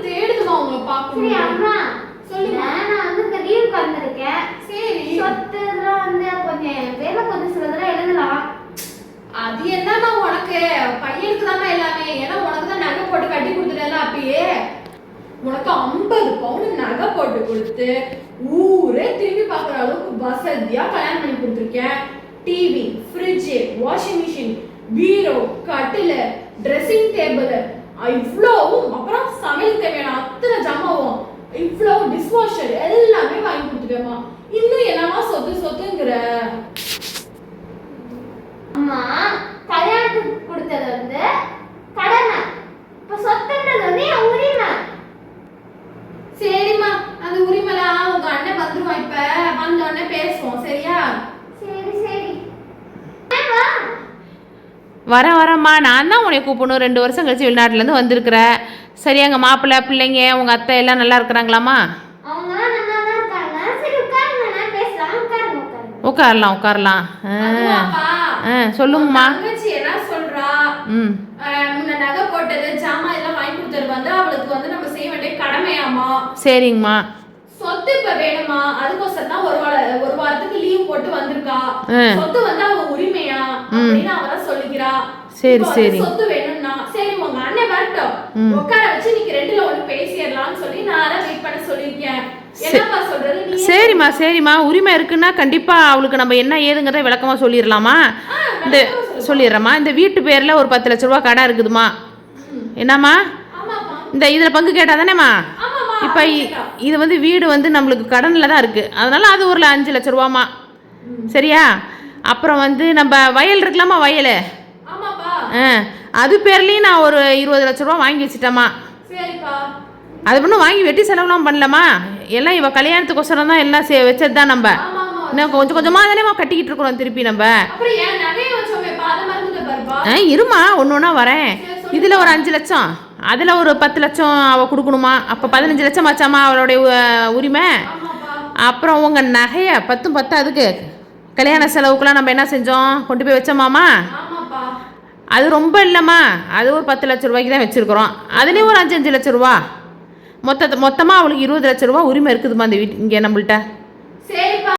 தேடுதுமா உங்களை பார்க்கணும். சரி அம்மா சொல்லுமா. நான் வந்து இந்த லீவுக்கு வந்திருக்கேன். சரி சொத்துலாம் வந்து கொஞ்சம் வேலை கொஞ்சம் சிலதெல்லாம் எழுதலாம். அது என்னமா உனக்கு பையனுக்கு தானே எல்லாமே. ஏன்னா உனக்கு தான் நகை போட்டு கட்டி கொடுத்துட்டல அப்பயே. உனக்கு 50 பவுன் நகை போட்டு கொடுத்து ஊரே திரும்பி பார்க்குற அளவுக்கு வசதியா கல்யாணம் பண்ணி கொடுத்துருக்கேன். டிவி, ஃப்ரிட்ஜ், வாஷிங் மிஷின், பீரோ, கட்டில், ட்ரெஸ்ஸிங் டேபிள், இவ்வளவும் அப்புறம் சமையல் தேவையான அத்தனை ஜாமாவும் இவ்வளோ டிஷ்வாஷர் எல்லாமே வாங்கி கொடுத்துட்டேம்மா. இன்னும் என்னமா சொத்து சொத்துங்கிற. அம்மா கல்யாணத்துக்கு கொடுத்தது வந்து கடமை, இப்ப சொத்துன்றது வந்து என் உரிமை. சரிம்மா அந்த உரிமைலாம் உங்க அண்ணன் வந்துருவான். இப்ப வந்த உடனே பேசுவோம் சரியா? சரி சரி வரேம்மா. நான் தான் உன்னை கூப்பிடணும். 2 வருஷம் கழிச்சு வெளிநாட்டிலேருந்து வந்திருக்கிற. சரி எங்கள் மாப்பிள்ளை பிள்ளைங்க உங்கள் அத்தை எல்லாம் நல்லா இருக்கிறாங்களாம்மா? அவங்கலாம் நல்லா தான் இருக்காங்க. சரி உட்காருங்க, நான் பேசலாம். உட்காருங்க உட்காருங்க. உட்காரலாம். சொல்லுங்கம்மா. தங்கச்சி என்ன சொல்றா? முன்ன நகை போட்டது ஜாமான் எல்லாம் வாங்கி கொடுத்தது வந்து அவளுக்கு வந்து நம்ம செய்ய வேண்டிய கடமையாமா. சரிங்கம்மா. சொத்து இப்ப வேணுமா, அதுக்கோசரம் தான் ஒரு வாரத்துக்கு லீவ் போட்டு வந்திருக்கா. சொத்து வந்து அவ உரிமையா அப்படின்னு அவ தான் சொல்லிக்கிறா. சரி சரி. சொத்து வேணும்னா சரி உங்க அண்ணன் வரட்டும், உட்கார வச்சு நீங்க 2ல 1 பேசிடலாம்னு சொல்லி நான் தான் வெயிட் பண்ண சொல்லிருக்கேன். என்னப்பா சொல்றது நீ? சரிம்மா உரிமை இருக்குன்னா கண்டிப்பா அவளுக்கு நம்ம என்ன ஏதுங்கிறத விளக்கமா சொல்லிடலாமா? இந்த சொல்லிடுறேம்மா. இந்த வீட்டு பேர்ல ஒரு 10 லட்ச ரூபா கடன் இருக்குதுமா. என்னம்மா இந்த இதுல பங்கு கேட்டா தானேம்மா? இப்போ இது வந்து வீடு வந்து நம்மளுக்கு கடனில் தான் இருக்குது. அதனால் அது ஒரு 5 லட்ச ரூபாம்மா. சரியா? அப்புறம் வந்து நம்ம வயல் இருக்கலாமா, வயல் அது பேர்லேயும் நான் ஒரு 20 லட்ச ரூபா வாங்கி வச்சுட்டேம்மா. அது ஒன்றும் வாங்கி வெட்டி செலவுலாம் பண்ணலம்மா. எல்லாம் இவள் கல்யாணத்துக்கோசரம் தான் எல்லாம் வச்சது தான். நம்ம இன்னும் கொஞ்சம் கொஞ்சமாக தானேம்மா கட்டிக்கிட்டு இருக்கிறோம் திருப்பி நம்ம. இருமா ஒன்று ஒன்றா வரேன். இதில் ஒரு 5 லட்சம், அதில் ஒரு 10 லட்சம் அவள் கொடுக்கணுமா. அப்போ 15 லட்சம் ஆச்சாம்மா அவளுடைய உரிமை. அப்புறம் உங்கள் நகையை 10 அதுக்கு கல்யாண செலவுக்குலாம் நம்ம என்ன செஞ்சோம், கொண்டு போய் வச்சோமாம்மா. அது ரொம்ப இல்லைம்மா, அது ஒரு 10 லட்ச ரூபாய்க்கு தான் வச்சுருக்குறோம். அதுலேயும் ஒரு 5 லட்ச ரூபா மொத்தமாக அவளுக்கு 20 லட்ச ரூபா உரிமை இருக்குதுமா இந்த வீட்டு இங்கே நம்மள்கிட்ட. சரி